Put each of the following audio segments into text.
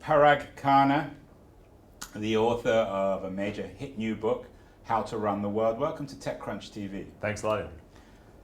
Parag Khanna, the author of a major hit new book, How to Run the World. Welcome to TechCrunch TV. Thanks a lot.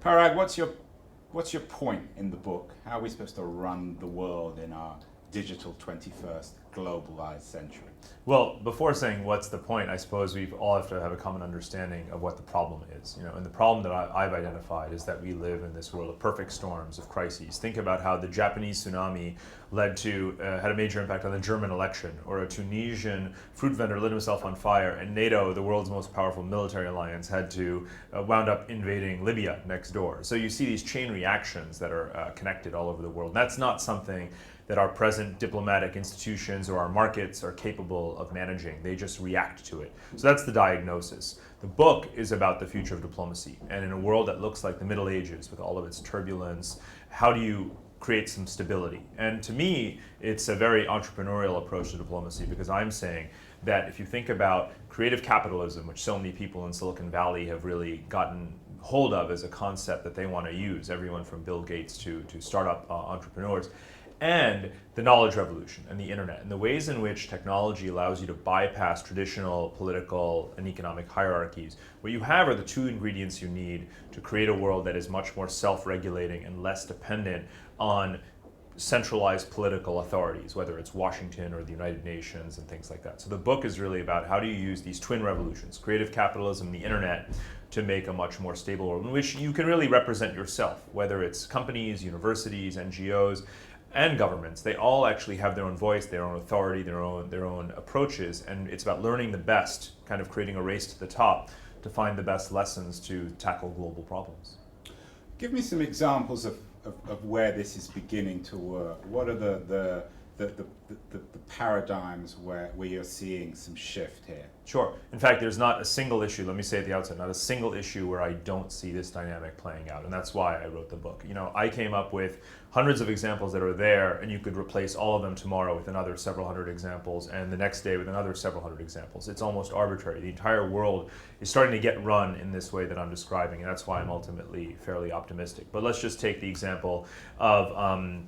Parag, what's your point in the book? How are we supposed to run the world in our digital 21st globalized century? Well, before saying what's the point, I suppose we all have to have a common understanding of what the problem is. And the problem that I've identified is that we live in this world of perfect storms, of crises. Think about how the Japanese tsunami had a major impact on the German election, or a Tunisian fruit vendor lit himself on fire, and NATO, the world's most powerful military alliance, had to wound up invading Libya next door. So you see these chain reactions that are connected all over the world. That's not something that our present diplomatic institutions or our markets are capable of managing. They just react to it. So that's the diagnosis. The book is about the future of diplomacy. And in a world that looks like the Middle Ages with all of its turbulence, how do you create some stability? And to me, it's a very entrepreneurial approach to diplomacy, because I'm saying that if you think about creative capitalism, which so many people in Silicon Valley have really gotten hold of as a concept that they want to use, everyone from Bill Gates to startup entrepreneurs, and the knowledge revolution and the internet, and the ways in which technology allows you to bypass traditional political and economic hierarchies. What you have are the two ingredients you need to create a world that is much more self-regulating and less dependent on centralized political authorities, whether it's Washington or the United Nations and things like that. So the book is really about how do you use these twin revolutions, creative capitalism, the internet, to make a much more stable world in which you can really represent yourself, whether it's companies, universities, NGOs, and governments. They all actually have their own voice, their own authority, their own approaches, and it's about learning the best, kind of creating a race to the top to find the best lessons to tackle global problems. Give me some examples of where this is beginning to work. What are the paradigms where you're seeing some shift here? Sure. In fact, there's not a single issue, let me say at the outset, not a single issue where I don't see this dynamic playing out, and that's why I wrote the book. I came up with hundreds of examples that are there, and you could replace all of them tomorrow with another several hundred examples, and the next day with another several hundred examples. It's almost arbitrary. The entire world is starting to get run in this way that I'm describing, and that's why I'm ultimately fairly optimistic. But let's just take the example of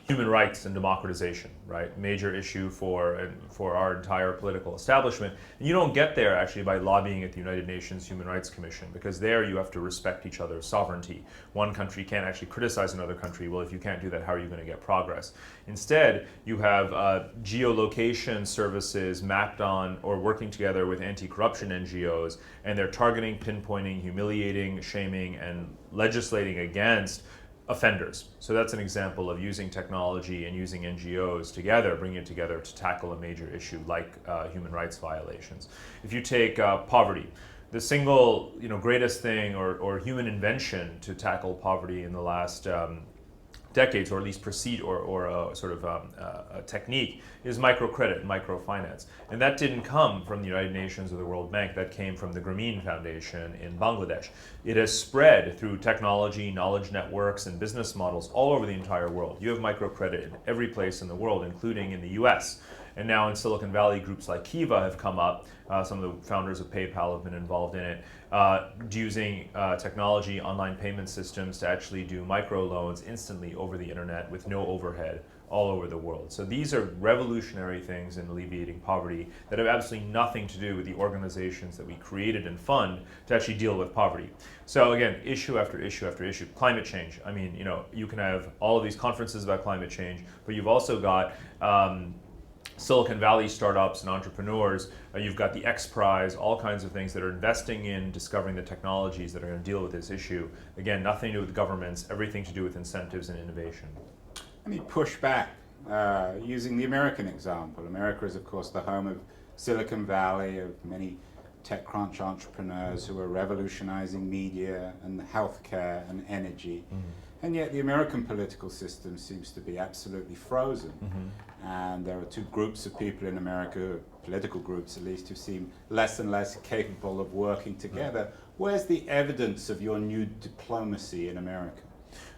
human rights and democratization, right? Major issue for our entire political establishment. And you don't get there actually by lobbying at the United Nations Human Rights Commission, because there you have to respect each other's sovereignty. One country can't actually criticize another country. Well, if you can't do that, how are you going to get progress? Instead, you have geolocation services mapped on or working together with anti-corruption NGOs, and they're targeting, pinpointing, humiliating, shaming, and legislating against offenders. So that's an example of using technology and using NGOs together, bringing it together to tackle a major issue like human rights violations. If you take poverty, the single greatest thing or human invention to tackle poverty in the last decades, or at least proceed or a technique, is microcredit and microfinance. And that didn't come from the United Nations or the World Bank. That came from the Grameen Foundation in Bangladesh. It has spread through technology, knowledge networks, and business models all over the entire world. You have microcredit in every place in the world, including in the US. And now in Silicon Valley, groups like Kiva have come up. Some of the founders of PayPal have been involved in it, using technology, online payment systems to actually do microloans instantly over the internet with no overhead all over the world. So these are revolutionary things in alleviating poverty that have absolutely nothing to do with the organizations that we created and fund to actually deal with poverty. So again, issue after issue after issue. Climate change. I mean, you can have all of these conferences about climate change, but you've also got Silicon Valley startups and entrepreneurs. You've got the X Prize, all kinds of things that are investing in discovering the technologies that are going to deal with this issue. Again, nothing to do with governments, everything to do with incentives and innovation. Let me push back using the American example. America is, of course, the home of Silicon Valley, of many TechCrunch entrepreneurs who are revolutionizing media and healthcare and energy. Mm-hmm. And yet the American political system seems to be absolutely frozen. Mm-hmm. And there are two groups of people in America, political groups at least, who seem less and less capable of working together. Mm-hmm. Where's the evidence of your new diplomacy in America?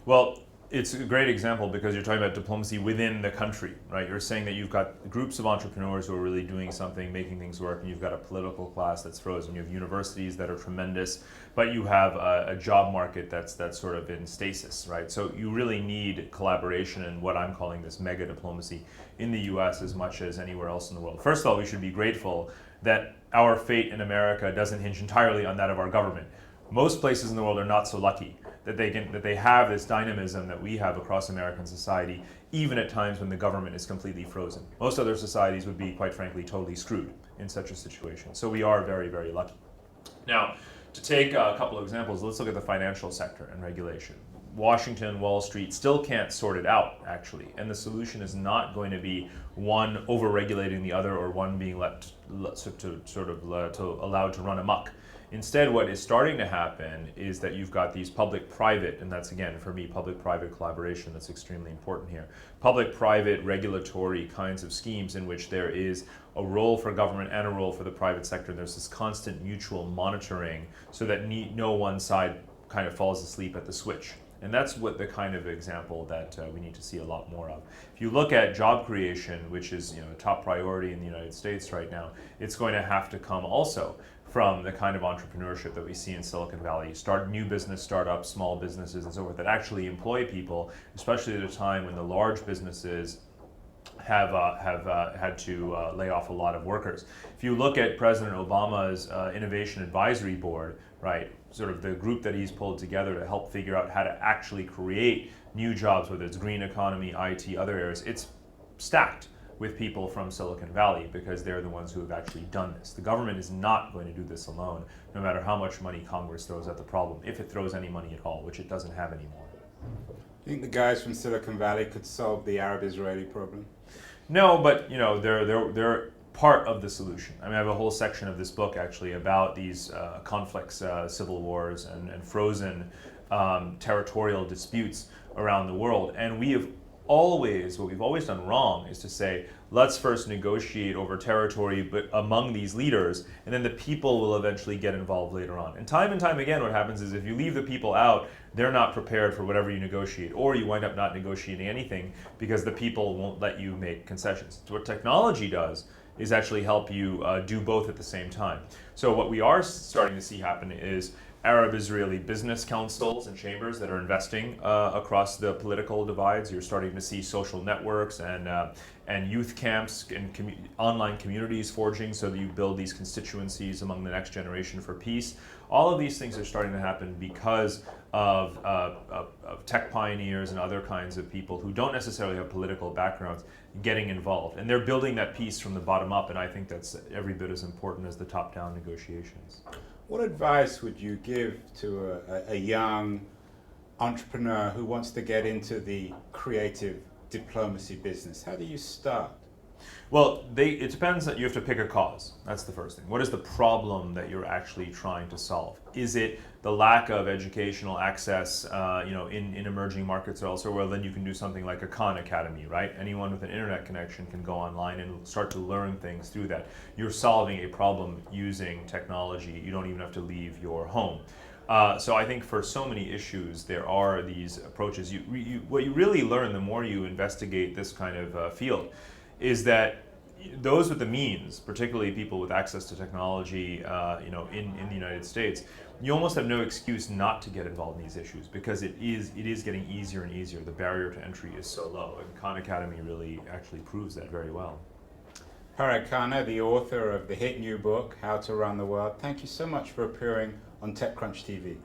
Well, it's a great example because you're talking about diplomacy within the country, right? You're saying that you've got groups of entrepreneurs who are really doing something, making things work, and you've got a political class that's frozen. You have universities that are tremendous, but you have a job market that's sort of in stasis, right? So you really need collaboration and what I'm calling this mega diplomacy in the U.S. as much as anywhere else in the world. First of all, we should be grateful that our fate in America doesn't hinge entirely on that of our government. Most places in the world are not so lucky that they have this dynamism that we have across American society, even at times when the government is completely frozen. Most other societies would be, quite frankly, totally screwed in such a situation. So we are very, very lucky. Now, to take a couple of examples, let's look at the financial sector and regulation. Washington, Wall Street still can't sort it out, actually, and the solution is not going to be one over-regulating the other or one being allowed to run amok. Instead, what is starting to happen is that you've got these public-private, and that's, again, for me, public-private collaboration that's extremely important here. Public-private regulatory kinds of schemes in which there is a role for government and a role for the private sector. There's this constant mutual monitoring so that no one side kind of falls asleep at the switch. And that's what the kind of example that we need to see a lot more of. If you look at job creation, which is a top priority in the United States right now, it's going to have to come also from the kind of entrepreneurship that we see in Silicon Valley. Start new business startups, small businesses, and so forth that actually employ people, especially at a time when the large businesses have had to lay off a lot of workers. If you look at President Obama's Innovation Advisory Board, right, sort of the group that he's pulled together to help figure out how to actually create new jobs, whether it's green economy, IT, other areas, it's stacked with people from Silicon Valley because they're the ones who have actually done this. The government is not going to do this alone, no matter how much money Congress throws at the problem, if it throws any money at all, which it doesn't have anymore. You think the guys from Silicon Valley could solve the Arab-Israeli problem? No, but they're part of the solution. I mean, I have a whole section of this book actually about these conflicts, civil wars, and frozen territorial disputes around the world. And what we've always done wrong is to say, let's first negotiate over territory but among these leaders, and then the people will eventually get involved later on. And time again, what happens is if you leave the people out, they're not prepared for whatever you negotiate, or you wind up not negotiating anything because the people won't let you make concessions. So what technology does is actually help you do both at the same time. So what we are starting to see happen is Arab-Israeli business councils and chambers that are investing across the political divides. You're starting to see social networks and youth camps and online communities forging so that you build these constituencies among the next generation for peace. All of these things are starting to happen because of tech pioneers and other kinds of people who don't necessarily have political backgrounds getting involved. And they're building that peace from the bottom up, and I think that's every bit as important as the top-down negotiations. What advice would you give to a young entrepreneur who wants to get into the creative diplomacy business? How do you start? Well, it depends. You have to pick a cause. That's the first thing. What is the problem that you're actually trying to solve? Is it the lack of educational access, in emerging markets or elsewhere? Well, then you can do something like a Khan Academy, right? Anyone with an internet connection can go online and start to learn things through that. You're solving a problem using technology. You don't even have to leave your home. So I think for so many issues, there are these approaches. What you really learn the more you investigate this kind of field is that those with the means, particularly people with access to technology, in the United States, you almost have no excuse not to get involved in these issues because it is getting easier and easier. The barrier to entry is so low, and Khan Academy really actually proves that very well. Parag Khanna, the author of the hit new book, How to Run the World, thank you so much for appearing on TechCrunch TV.